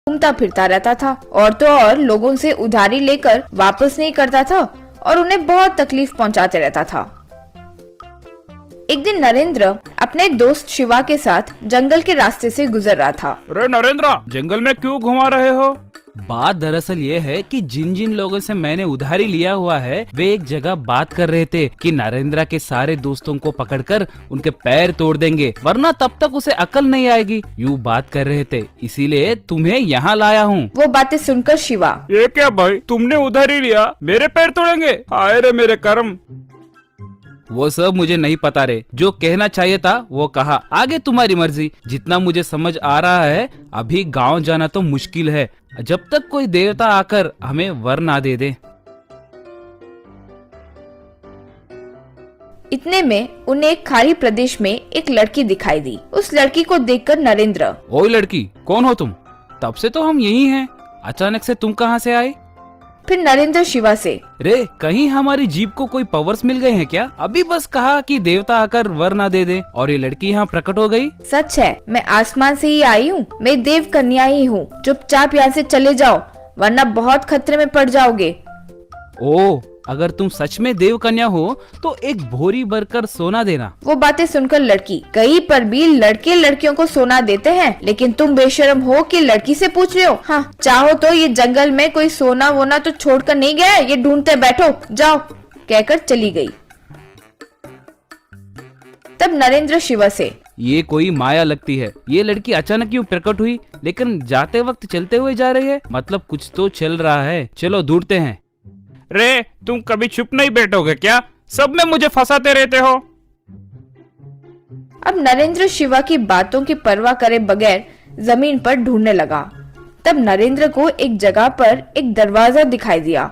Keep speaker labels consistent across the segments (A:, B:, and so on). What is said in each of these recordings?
A: घूमता फिरता रहता था और तो और लोगों से उधारी लेकर वापस नहीं करता था और उन्हें बहुत तकलीफ पहुंचाते रहता था। एक दिन नरेंद्र अपने दोस्त शिवा के साथ जंगल के रास्ते से गुजर रहा था।
B: अरे नरेंद्र, जंगल में क्यों घुमा रहे हो?
C: बात दरअसल ये है कि जिन जिन लोगों से मैंने उधारी लिया हुआ है वे एक जगह बात कर रहे थे कि नरेंद्र के सारे दोस्तों को पकड़कर उनके पैर तोड़ देंगे, वरना तब तक उसे अकल नहीं आएगी। यूँ बात कर रहे थे, इसीलिए तुम्हें यहाँ लाया हूँ।
A: वो बातें सुनकर शिवा,
B: ये क्या भाई, तुमने उधारी लिया, मेरे पैर तोड़ेंगे? हाय रे मेरे कर्म।
C: वो सब मुझे नहीं पता रे, जो कहना चाहिए था वो कहा, आगे तुम्हारी मर्जी। जितना मुझे समझ आ रहा है अभी गांव जाना तो मुश्किल है जब तक कोई देवता आकर हमें वर ना दे दे।
A: इतने में उन्हें एक खाली प्रदेश में एक लड़की दिखाई दी। उस लड़की को देखकर नरेंद्र,
C: ओए लड़की, कौन हो तुम? तब से तो हम यही हैं, अचानक से तुम कहाँ से आए?
A: फिर नरेंद्र शिवा से,
C: रे कहीं हमारी जीप को कोई पावर्स मिल गए हैं क्या? अभी बस कहा कि देवता आकर वर ना दे दे और ये लड़की यहाँ प्रकट हो गई।
A: सच है, मैं आसमान से ही आई हूँ, मैं देव कन्या ही हूँ। चुपचाप यहाँ से चले जाओ वरना बहुत खतरे में पड़ जाओगे।
C: ओ, अगर तुम सच में देव कन्या हो तो एक भोरी भरकर सोना देना।
A: वो बातें सुनकर लड़की, कहीं पर भी लड़के लड़कियों को सोना देते हैं, लेकिन तुम बेशर्म हो कि लड़की से पूछ रहे हो। हाँ, चाहो तो ये जंगल में कोई सोना वोना तो छोड़कर नहीं गया, ये ढूंढते बैठो, जाओ, कहकर चली गई। तब नरेंद्र शिवा से,
C: ये कोई माया लगती है, ये लड़की अचानक क्यों प्रकट हुई, लेकिन जाते वक्त चलते हुए जा रही है, मतलब कुछ तो चल रहा है। चलो ढूंढते हैं।
B: रे, तुम कभी चुप नहीं बैठोगे क्या? सब में मुझे फंसाते रहते हो।
A: अब नरेंद्र शिवा की बातों की परवाह करे बगैर जमीन पर ढूंढने लगा। तब नरेंद्र को एक जगह पर एक दरवाजा दिखाई दिया।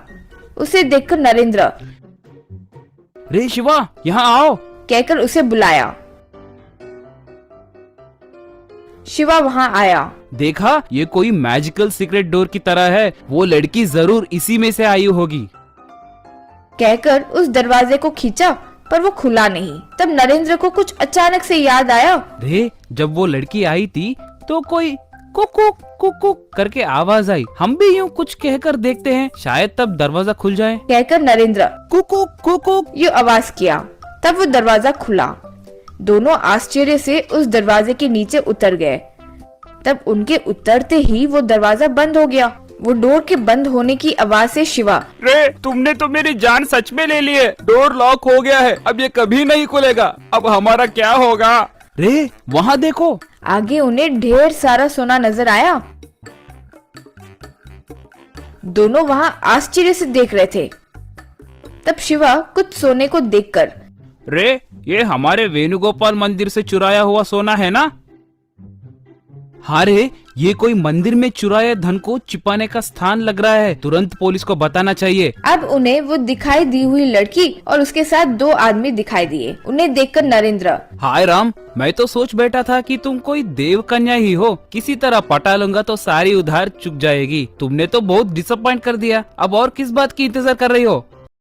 A: उसे देखकर नरेंद्र,
C: रे शिवा, यहाँ आओ,
A: कहकर उसे बुलाया। शिवा वहाँ आया।
C: देखा, ये कोई मैजिकल सीक्रेट डोर की तरह है, वो लड़की जरूर इसी में से आई होगी,
A: कहकर उस दरवाजे को खींचा पर वो खुला नहीं। तब नरेंद्र को कुछ अचानक से याद आया।
C: रे, जब वो लड़की आई थी तो कोई कुकु कुकु करके आवाज आई, हम भी यूँ कुछ कहकर देखते हैं, शायद तब दरवाजा खुल जाए,
A: कहकर नरेंद्र
C: कुकु कुकु
A: यूँ आवाज किया। तब वो दरवाजा खुला। दोनों आश्चर्य से उस दरवाजे के नीचे उतर गए। तब उनके उतरते ही वो दरवाजा बंद हो गया। वो डोर के बंद होने की आवाज से शिवा,
B: रे, तुमने तो मेरी जान सच में ले ली है। डोर लॉक हो गया है, अब ये कभी नहीं खुलेगा। अब हमारा क्या होगा?
C: रे, वहाँ देखो।
A: आगे उन्हें ढेर सारा सोना नजर आया। दोनों वहाँ आश्चर्य से देख रहे थे। तब शिवा कुछ सोने को देखकर,
C: रे, ये हमारे वेणुगोपाल मंदिर से चुराया हुआ सोना है ना? हाँ रे, ये कोई मंदिर में चुराए धन को छिपाने का स्थान लग रहा है, तुरंत पुलिस को बताना चाहिए।
A: अब उन्हें वो दिखाई दी हुई लड़की और उसके साथ दो आदमी दिखाई दिए। उन्हें देखकर नरेंद्र,
C: हाय राम, मैं तो सोच बैठा था कि तुम कोई देव कन्या ही हो, किसी तरह पटा लूंगा तो सारी उधार चुक जाएगी। तुमने तो बहुत डिसअपॉइंट कर दिया, अब और किस बात की इंतजार कर रही हो?